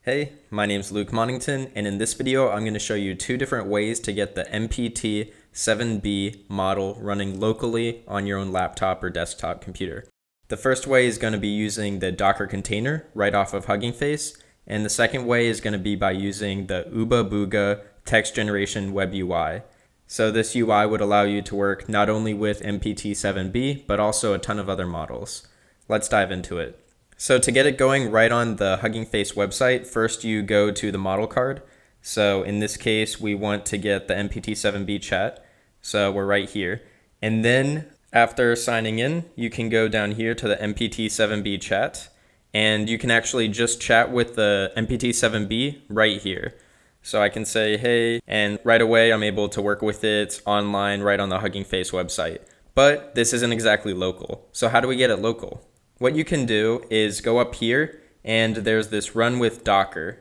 Hey, my name's Luke Monington, and in this video, I'm going to show you two different ways to get the MPT-7B model running locally on your own laptop or desktop computer. The first way is going to be using the Docker container right off of HuggingFace, and the second way is going to be by using the Oobabooga text-generation-webui. So this UI would allow you to work not only with MPT-7B, but also a ton of other models. Let's dive into it. So to get it going right on the HuggingFace website, first you go to the model card. So in this case, we want to get the MPT-7B chat. So we're right here. And then after signing in, you can go down here to the MPT-7B chat. And you can actually just chat with the MPT-7B right here. So I can say, hey, and right away I'm able to work with it online right on the HuggingFace website. But this isn't exactly local. So how do we get it local? What you can do is go up here and there's this run with Docker.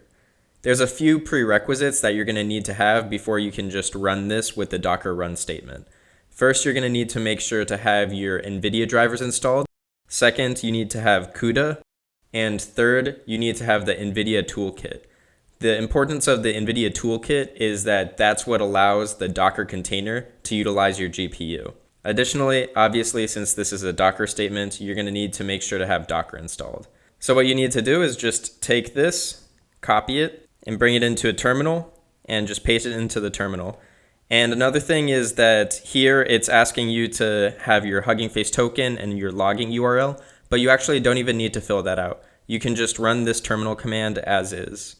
There's a few prerequisites that you're going to need to have before you can just run this with the Docker run statement. First, you're going to need to make sure to have your NVIDIA drivers installed. Second, you need to have CUDA. And third, you need to have the NVIDIA toolkit. The importance of the NVIDIA toolkit is that that's what allows the Docker container to utilize your GPU. Additionally, obviously, since this is a Docker statement, you're going to need to make sure to have Docker installed. So what you need to do is just take this, copy it, and bring it into a terminal, and just paste it into the terminal. And another thing is that here it's asking you to have your Hugging Face token and your logging URL, but you actually don't even need to fill that out. You can just run this terminal command as is.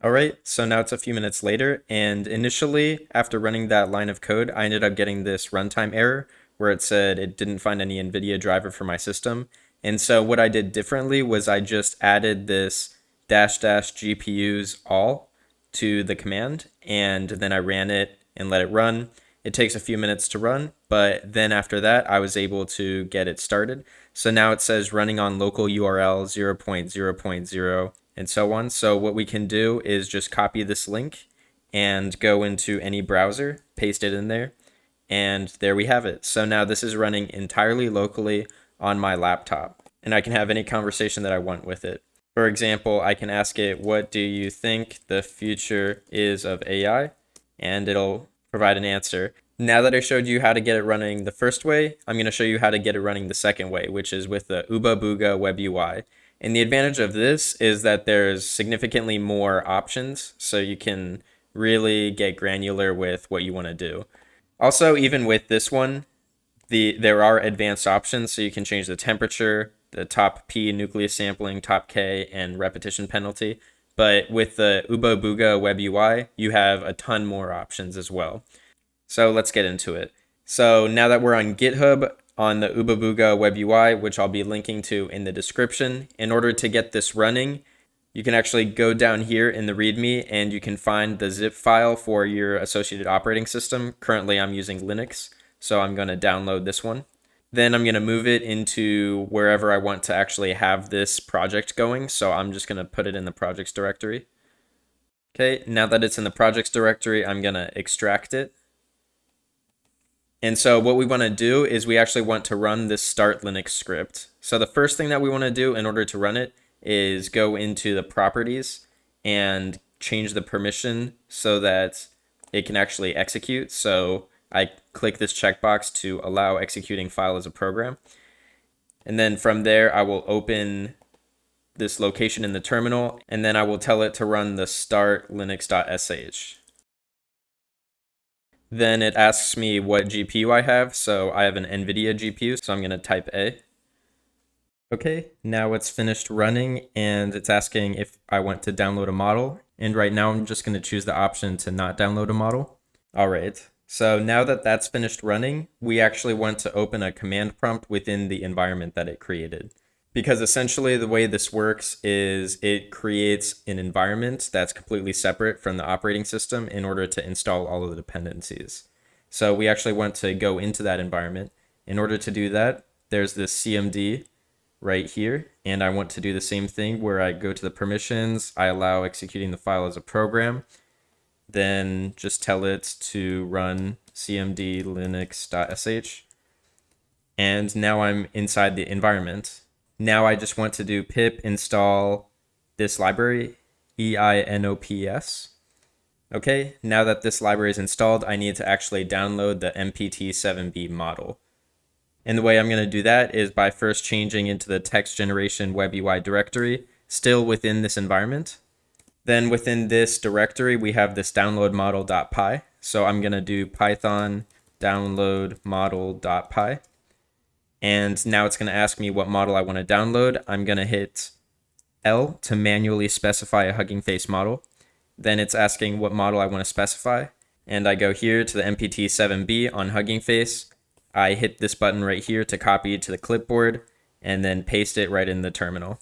All right, so now it's a few minutes later, and initially, after running that line of code, I ended up getting this runtime error where it said it didn't find any NVIDIA driver for my system. And so what I did differently was I just added this -- GPUs all to the command, and then I ran it and let it run. It takes a few minutes to run, but then after that, I was able to get it started. So now it says running on local URL 0.0.0 and so on. So what we can do is just copy this link and go into any browser, paste it in there, and there we have it. So now this is running entirely locally on my laptop, and I can have any conversation that I want with it. For example, I can ask it, what do you think the future is of AI? And it'll provide an answer. Now that I showed you how to get it running the first way, I'm going to show you how to get it running the second way, which is with the Oobabooga webui. And the advantage of this is that there's significantly more options, so you can really get granular with what you want to do. Also, even with this one, there are advanced options, so you can change the temperature, the top P nucleus sampling, top K, and repetition penalty. But with the Oobabooga webui, you have a ton more options as well. So let's get into it. So now that we're on GitHub, on the Oobabooga webui, which I'll be linking to in the description, in order to get this running, you can actually go down here in the README and you can find the zip file for your associated operating system. Currently, I'm using Linux, so I'm going to download this one. Then I'm going to move it into wherever I want to actually have this project going. So I'm just going to put it in the projects directory. Okay, now that it's in the projects directory, I'm going to extract it. And so what we want to do is we actually want to run this start Linux script. So the first thing that we want to do in order to run it is go into the properties and change the permission so that it can actually execute. So I click this checkbox to allow executing file as a program. And then from there, I will open this location in the terminal, and then I will tell it to run the start linux.sh. Then it asks me what GPU I have. So I have an NVIDIA GPU, so I'm going to type A. Okay, now it's finished running, and it's asking if I want to download a model. And right now I'm just going to choose the option to not download a model. All right, so now that that's finished running, we actually want to open a command prompt within the environment that it created. Because essentially the way this works is it creates an environment that's completely separate from the operating system in order to install all of the dependencies. So we actually want to go into that environment. In order to do that, there's this CMD right here, and I want to do the same thing where I go to the permissions, I allow executing the file as a program, then just tell it to run cmd linux.sh, and now I'm inside the environment. Now I just want to do pip install this library, EINOPS. Okay, now that this library is installed, I need to actually download the MPT-7B model. And the way I'm going to do that is by first changing into the text-generation-webui directory, still within this environment. Then within this directory, we have this download model.py. So I'm going to do python download model.py. And now it's going to ask me what model I want to download. I'm going to hit L to manually specify a HuggingFace model. Then it's asking what model I want to specify. And I go here to the MPT-7B on HuggingFace. I hit this button right here to copy it to the clipboard and then paste it right in the terminal.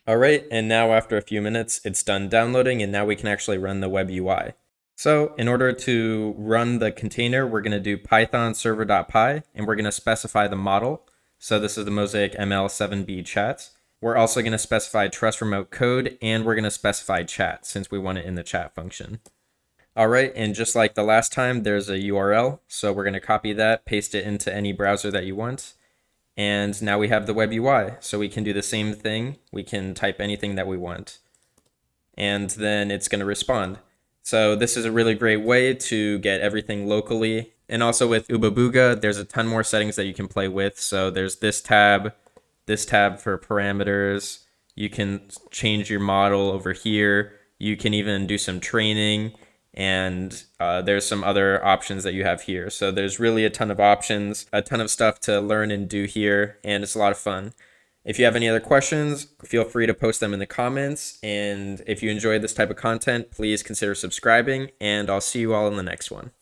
All right, and now after a few minutes, it's done downloading, and now we can actually run the web UI. So in order to run the container, we're going to do python server.py, and we're going to specify the model. So this is the Mosaic ML7B chat. We're also going to specify trust remote code, and we're going to specify chat since we want it in the chat function. All right, and just like the last time, there's a URL. So we're going to copy that, paste it into any browser that you want. And now we have the web UI. So we can do the same thing. We can type anything that we want. And then it's going to respond. So this is a really great way to get everything locally. And also with Oobabooga, there's a ton more settings that you can play with. So there's this tab for parameters. You can change your model over here. You can even do some training. And there's some other options that you have here. So there's really a ton of options, a ton of stuff to learn and do here, and it's a lot of fun. If you have any other questions, feel free to post them in the comments. And if you enjoyed this type of content, please consider subscribing, and I'll see you all in the next one.